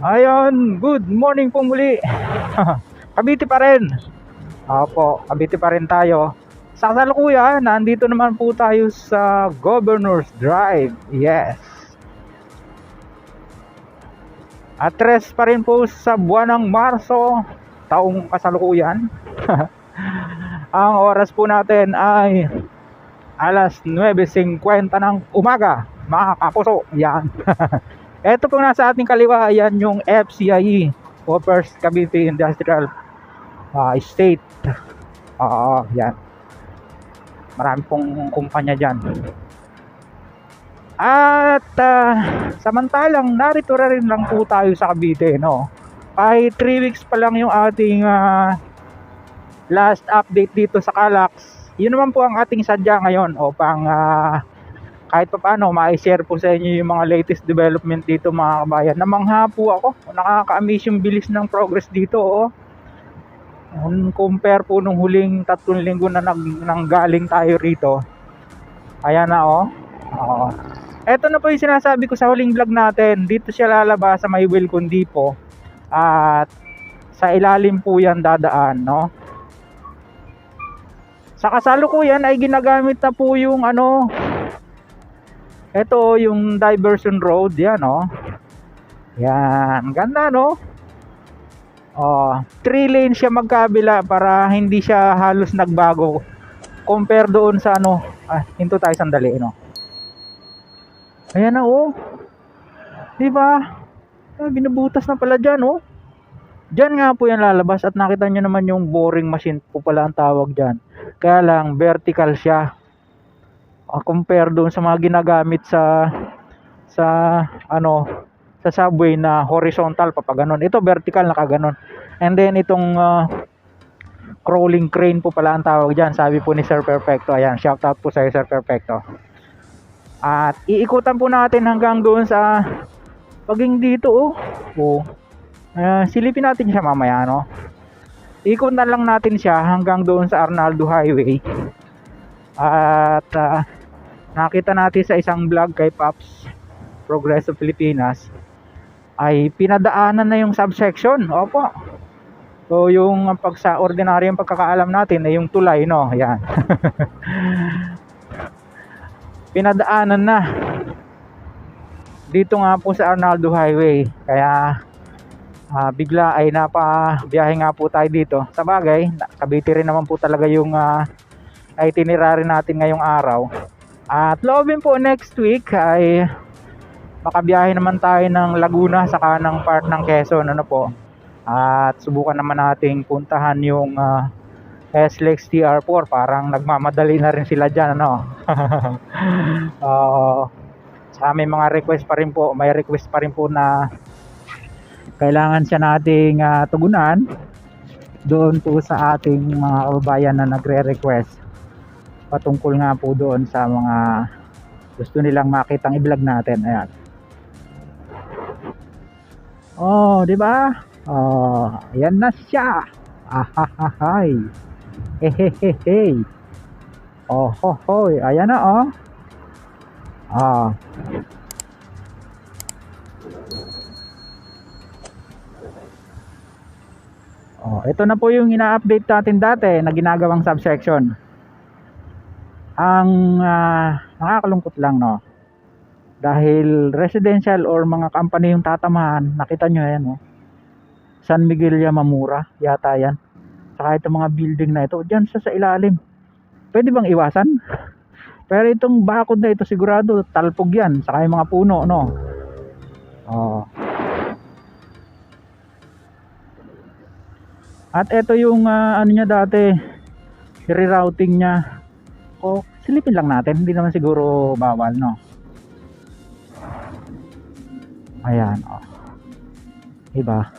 Ayun, good morning po muli. Cavite pa rin. Opo, Cavite pa rin tayo. Sa kasalukuyan, nandito naman po tayo sa Governor's Drive. Yes. At rest pa rin po sa buwan ng Marso, taong kasalukuyan. Ang oras po natin ay alas 9:50 ng umaga, mga kapuso. Yan. Ito po nasa ating kaliwa, yan yung FCIE o First Cavite Industrial Estate. Yan. Marami pong kumpanya dyan. At samantalang narito rin lang po tayo sa Cavite, no? Kahit 3 weeks pa lang yung ating last update dito sa Calax. Yun naman po ang ating sadya ngayon upang kahit pa paano ma-share po sa inyo yung mga latest development dito, mga kabayan. Namangha po ako, nakaka-amaze yung bilis ng progress dito. Compare po nung huling 3 linggo na nanggaling tayo rito. Ayan na eto na po yung sinasabi ko sa huling vlog natin. Dito siya lalabas sa may Wilcon Depot at sa ilalim po yan dadaan, no? Sa kasalukuyan ay ginagamit na po yung ito yung diversion road, yan yan, ganda, no? 3 lanes siya magkabila para hindi siya halos nagbago compare doon sa hinto tayo sandali, ayan na, diba? Binubutas na pala dyan, dyan nga po yan lalabas. At nakita nyo naman yung boring machine po pala ang tawag dyan, kaya lang vertical siya compare doon sa mga ginagamit sa subway na horizontal papaganon. Ito vertical, nakaganon. And then itong crawling crane po pala ang tawag dyan, sabi po ni Sir Perfecto. Ayan, shout out po sa Sir Perfecto. At iikutan po natin hanggang doon sa paging dito. Silipin natin siya mamaya, ikutan lang natin siya hanggang doon sa Arnaldo Highway. At nakita natin sa isang vlog kay Pops Progreso Pilipinas ay pinadaanan na yung subsection. Opo. So yung sa ordinaryong pagkakaalam natin ay yung tulay, yan. Pinadaanan na dito nga po sa Arnaldo Highway. Kaya bigla ay biyahe nga po tayo dito. Sa bagay, Cavite rin naman po talaga yung itinerary natin ngayong araw. At loobin po next week ay makabiyahe naman tayo ng Laguna saka ng part ng Quezon, at subukan naman nating puntahan yung SLEX TR4. Parang nagmamadali na rin sila dyan, sa may mga request pa rin po, may request pa rin po na kailangan siya nating tugunan doon po sa ating mga kababayan na nagre-request patungkol nga po doon sa mga gusto nilang makitang i-vlog natin. Ayan. Di ba? Ayan na siya. Ahahahay. Hehehehe. Hoy, ayan na, ito na po yung ina-update natin dati na ginagawang subsection. Ang nakakalungkot lang, dahil residential or mga company yung tatamahan. Nakita nyo yan, San Miguel Yamamura yata yan. Saka itong mga building na ito dyan sa ilalim. Pwede bang iwasan? Pero itong bakod na ito sigurado talpog yan. Saka yung mga puno, At ito yung niya dati, rerouting niya. Silipin lang natin, hindi naman siguro bawal, Ayan, diba?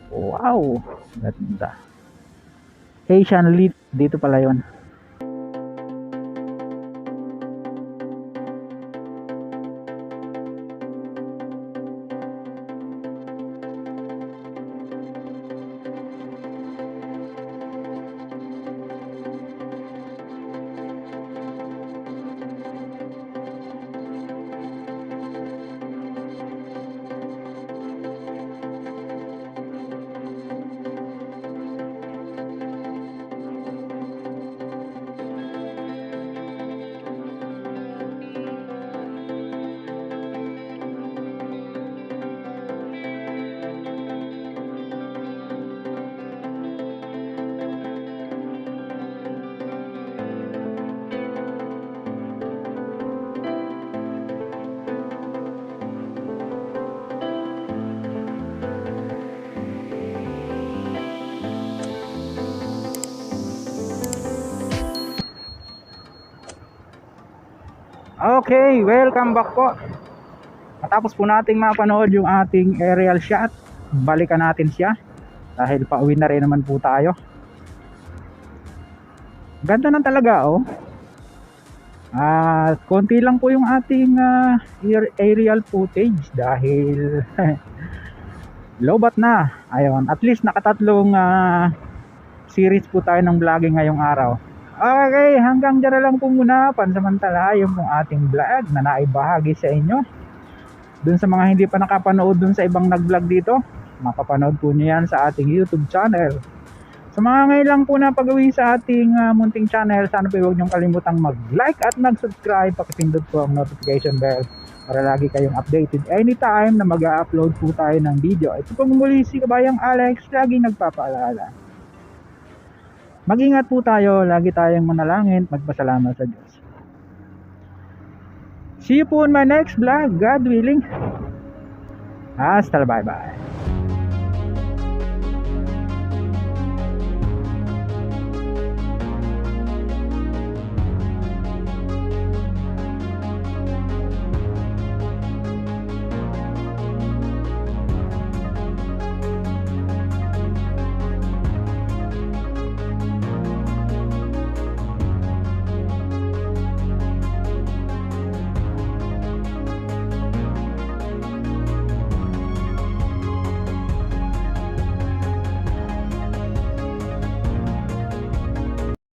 Wow, ganda. Asian Lit, dito pala yon. Okay, welcome back po. Matapos po nating mapanood yung ating aerial shot, balikan natin siya dahil pauwi na rin naman po tayo. Ganda na talaga oh. Konti lang po yung ating aerial footage dahil lobat na. Ayun, at least nakatatlong series po tayo ng vlogging ngayong araw. Okay, hanggang dyan na lang po muna pansamantala yung pong ating vlog na naibahagi sa inyo. Dun sa mga hindi pa nakapanood dun sa ibang nag-vlog dito, mapapanood po nyo yan sa ating YouTube channel. Sa mga ngayon lang po na pag-uwi sa ating munting channel, sana po huwag nyong kalimutang mag-like at mag-subscribe. Pakipindot po ang notification bell para lagi kayong updated anytime na mag-upload po tayo ng video. Ito pong muli si Kabayang Alex, laging nagpapaalala. Mag-ingat po tayo, lagi tayong manalangin, magpasalamat sa Diyos. See you po on my next vlog, God willing. Hasta la, bye-bye.